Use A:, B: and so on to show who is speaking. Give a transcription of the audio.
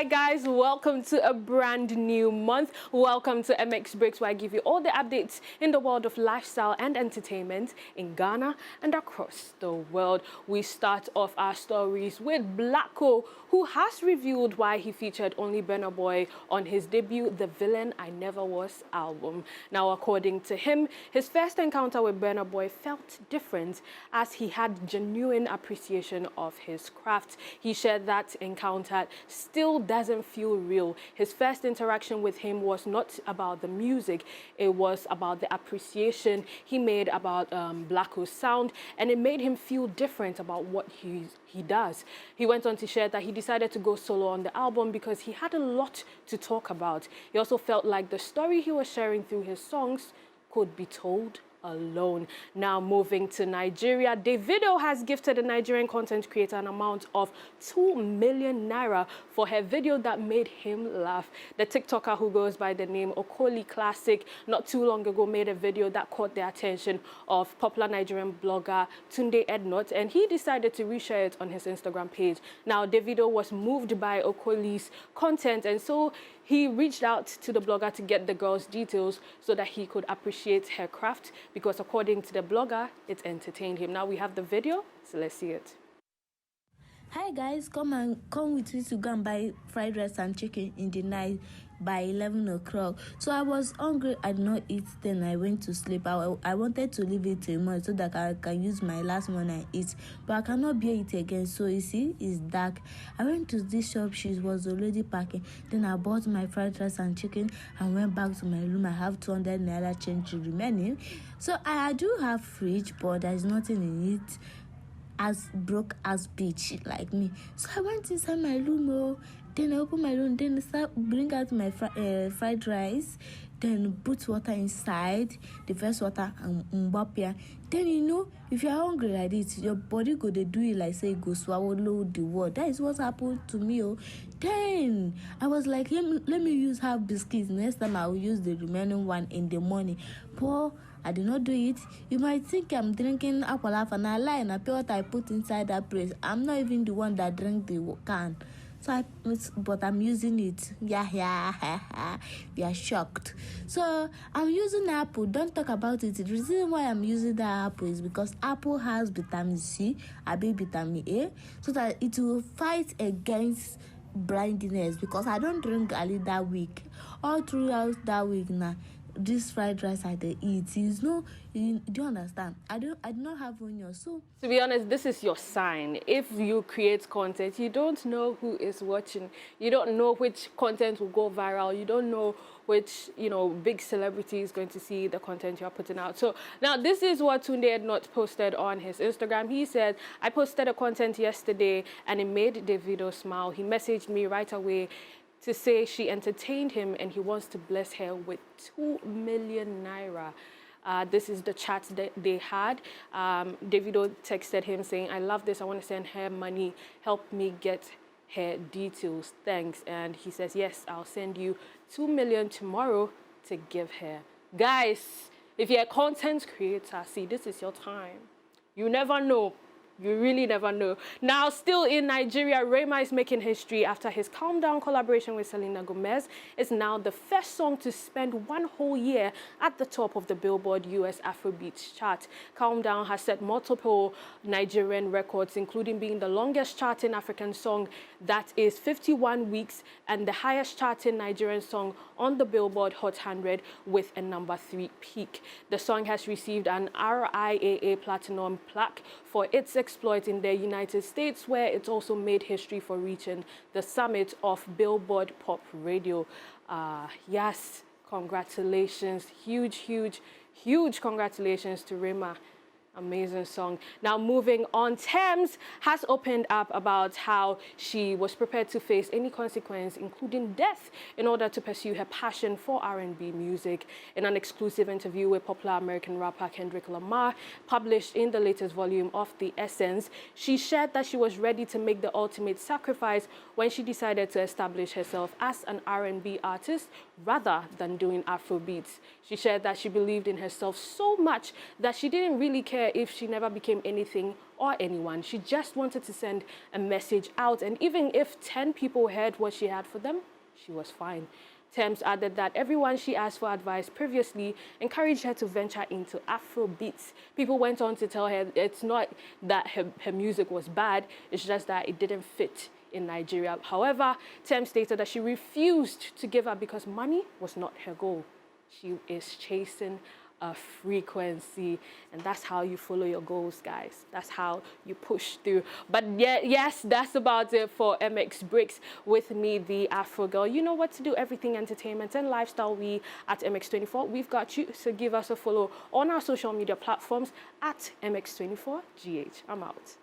A: Hi guys, welcome to a brand new month. Welcome to MX Breakz, where I give you all the updates in the world of lifestyle and entertainment in Ghana and across the world. We start off our stories with Blacko, who has revealed why he featured only Burna Boy on his debut The Villain I Never Was album. Now, according to him, his first encounter with Burna Boy felt different as he had genuine appreciation of his craft. He shared that encounter still doesn't feel real. His first interaction with him was not about the music, it was about the appreciation he made about Blacko's sound, and it made him feel different about what he does. He went on to share that he decided to go solo on the album because he had a lot to talk about. He also felt like the story he was sharing through his songs could be told alone. Now moving to Nigeria, Davido has gifted a Nigerian content creator an amount of 2 million naira for her video that made him laugh. The TikToker, who goes by the name Okoli Classic, not too long ago made a video that caught the attention of popular Nigerian blogger Tunde Ednut, and he decided to reshare it on his Instagram page. Now, Davido was moved by Okoli's content, and so he reached out to the blogger to get the girl's details so that he could appreciate her craft, because according to the blogger, it entertained him. Now we have the video, so let's see it.
B: Hi guys, come with me to go and buy fried rice and chicken in the night by 11 o'clock. So I was hungry, I did not eat, then I went to sleep. I wanted to leave it till morning so that I can use my last one and eat, but I cannot bear it again. So you see, it's dark. I went to this shop, she was already packing. Then I bought my fried rice and chicken and went back to my room. I have 200 naira change remaining. So I do have fridge, but there's nothing in it. As broke as bitch like me. So I went inside my room, then I opened my room, then bring out my fried rice, then put water inside, the first water and mbapia. Then if you're hungry like this, your body go to do it like say go swallow the word. That is what happened to me. Then I was like, let me use half biscuits. Next time I will use the remaining one in the morning. But I did not do it. You might think I'm drinking alcohol, and I lie and I pay what I put inside that place. I'm not even the one that drank the can. But I'm using it. Yeah. We are shocked. So I'm using apple. Don't talk about it. The reason why I'm using that apple is because apple has vitamin C, vitamin A, so that it will fight against blindness. Because I don't drink garlic that week. All throughout that week now, this fried rice I eat do you understand? I do not have onion. So
A: to be honest, this is your sign. If you create content, you don't know who is watching. You don't know which content will go viral. You don't know which big celebrity is going to see the content you're putting out. So now this is what Tunde Ednut posted on his Instagram. He said, I posted a content yesterday and it made Davido smile. He messaged me right away to say she entertained him and he wants to bless her with 2 million naira. This is the chat that they had. Davido texted him saying, I love this, I want to send her money, help me get her details, thanks. And he says, yes, I'll send you 2 million tomorrow to give her. Guys, if you're a content creator, see, this is your time. You never know. You really never know. Now, still in Nigeria, Rema is making history after his Calm Down collaboration with Selena Gomez is now the first song to spend 1 whole year at the top of the Billboard US Afrobeats chart. Calm Down has set multiple Nigerian records, including being the longest charting African song, that is 51 weeks, and the highest charting Nigerian song on the Billboard Hot 100 with a #3 peak. The song has received an RIAA Platinum plaque for its exploit in the United States, where it's also made history for reaching the summit of Billboard Pop Radio. Yes, congratulations, huge congratulations to Rema. Amazing song. Now moving on, Thames has opened up about how she was prepared to face any consequence, including death, in order to pursue her passion for R&B music. In an exclusive interview with popular American rapper Kendrick Lamar, published in the latest volume of The Essence, she shared that she was ready to make the ultimate sacrifice when she decided to establish herself as an R&B artist rather than doing Afrobeats. She shared that she believed in herself so much that she didn't really care care if she never became anything or anyone. She just wanted to send a message out. And even if 10 people heard what she had for them, she was fine. Thames added that everyone she asked for advice previously encouraged her to venture into Afro beats. People went on to tell her it's not that her music was bad, it's just that it didn't fit in Nigeria. However, Thames stated that she refused to give up because money was not her goal. She is chasing a frequency, and that's how you follow your goals, guys. That's how you push through. But yeah, yes, that's about it for MX Breakz with me, the Afro Girl. You know what to do, everything entertainment and lifestyle. We at MX24, we've got you, so give us a follow on our social media platforms at MX24GH. I'm out.